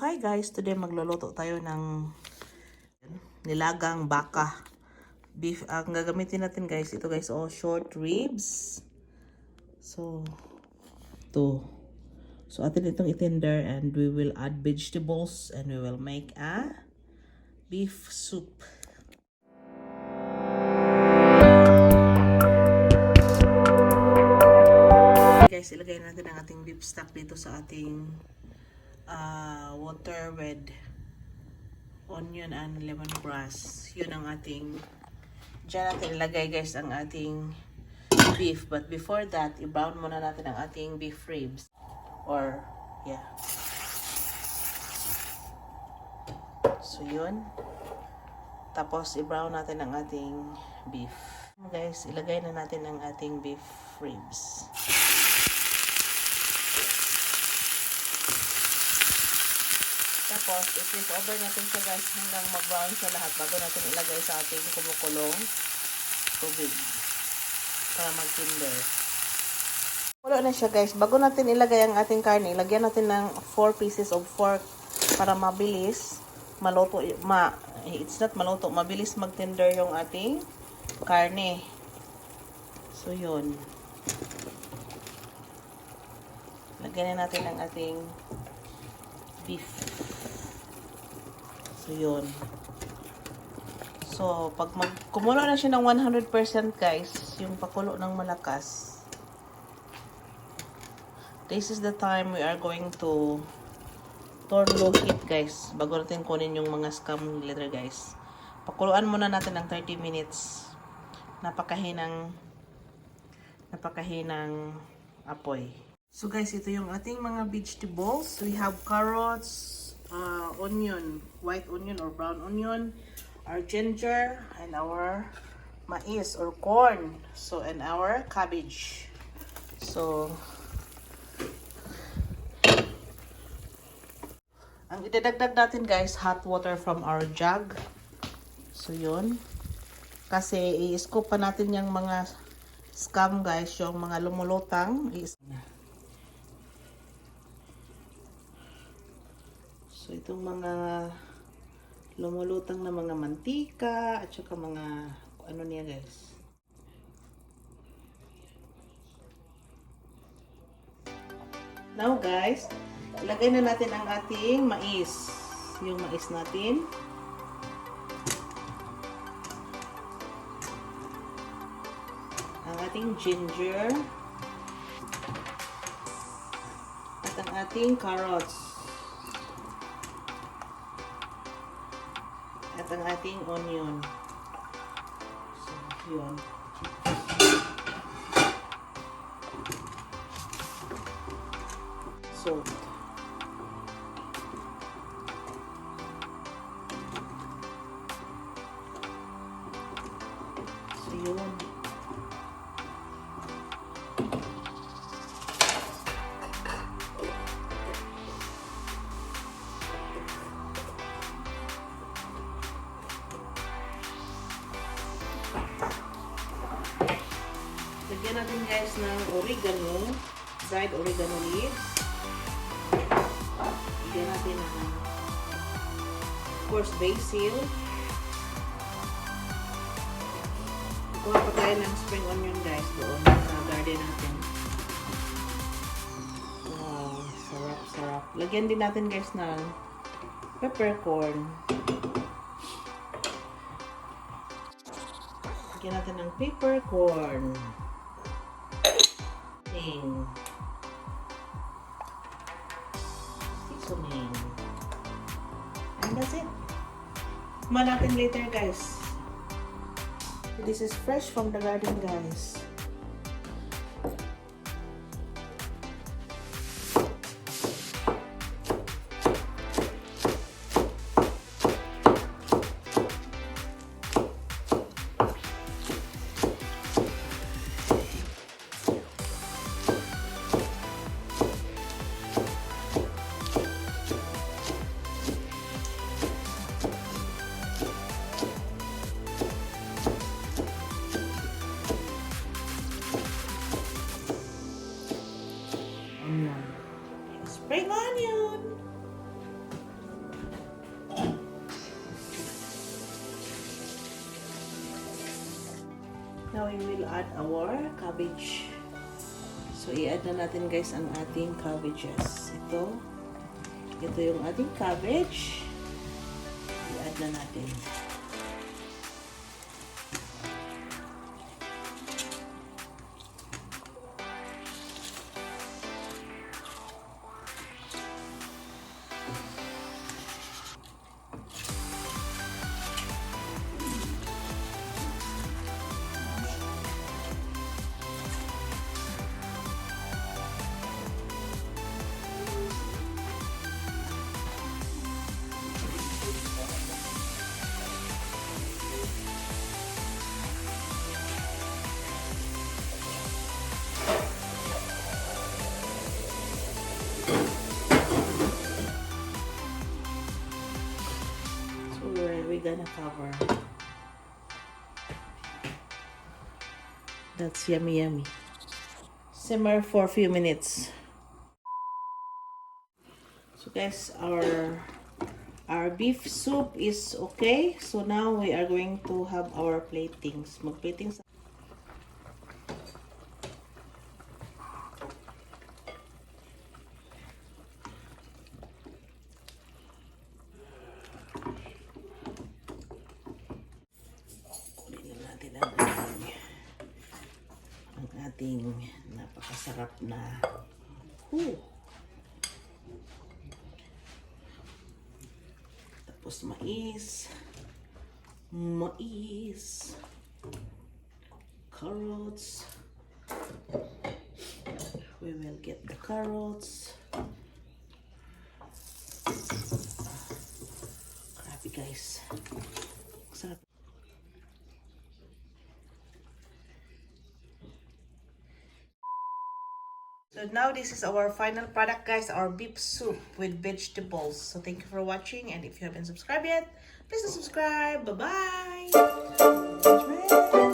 Hi guys, today magluluto tayo ng nilagang baka beef. Ang gagamitin natin guys, ito guys, short ribs. So atin itong itender and we will add vegetables and we will make a beef soup. Guys, ilagay natin ang ating beef stock dito sa ating water with onion and lemongrass. Yun ang ating dyan natin ilagay guys ang ating beef. But before that, i-brown muna natin ang ating beef ribs. Or, yeah. So, yun. Tapos, i-brown natin ang ating beef. Guys, ilagay na natin ang ating beef ribs. Tapos, i-flip over natin siya guys hanggang mag-brown siya lahat bago natin ilagay sa ating kumukulong tubig para mag-tinder. Kulo na siya guys. Bago natin ilagay ang ating karne, ilagyan natin ng 4 pieces of pork para mabilis maluto. It's not maluto, mabilis mag-tinder yung ating karne. So, yun. Lagyan na natin ang ating beef. So, yun. So, pag kumulo na siya ng 100% guys, yung pakulo ng malakas, this is the time we are going to turn low heat guys, bago natin kunin yung mga scum leather guys. Pakuluan muna natin ng 30 minutes. Napakahinang apoy. So guys, ito yung ating mga vegetables. We have carrots, onion, white onion or brown onion, our ginger, and our mais or corn. So, and our cabbage. So, ang idadagdag natin guys, hot water from our jug. So, yun. Kasi, i-scoop pa natin yung mga scum guys, yung mga lumulutang. So, itong mga lumulutang na mga mantika at saka mga ano niya guys. Now guys, ilagay na natin ang ating mais. Yung mais natin. Ang ating ginger. At ang ating carrots. At ang ating onion. So, yun. Salt. So, yun. Lagyan natin guys ng oregano, dried oregano leaves. Lagyan natin ng, of course, basil. Kuha pa tayo ng spring onion guys doon sa garden natin. Wow, sarap, sarap. Lagyan din natin guys ng peppercorn. Lagyan natin ng peppercorn. Seasoning. And that's it. Kumain natin later guys. This is fresh from the garden guys. we will add our cabbage. So, i-add na natin guys ang ating cabbages. Ito yung ating cabbage. I-add na natin. We're gonna cover. That's yummy yummy. Simmer for a few minutes. So guys, our beef soup is okay. So now we are going to have our platings. Mag-platings. Ating napakasarap na tapos mais, carrots. We will get the carrots. Grabe guys, sarap. So now this is our final product guys, our beef soup with vegetables. So thank you for watching, and if you haven't subscribed yet, please subscribe. Bye bye.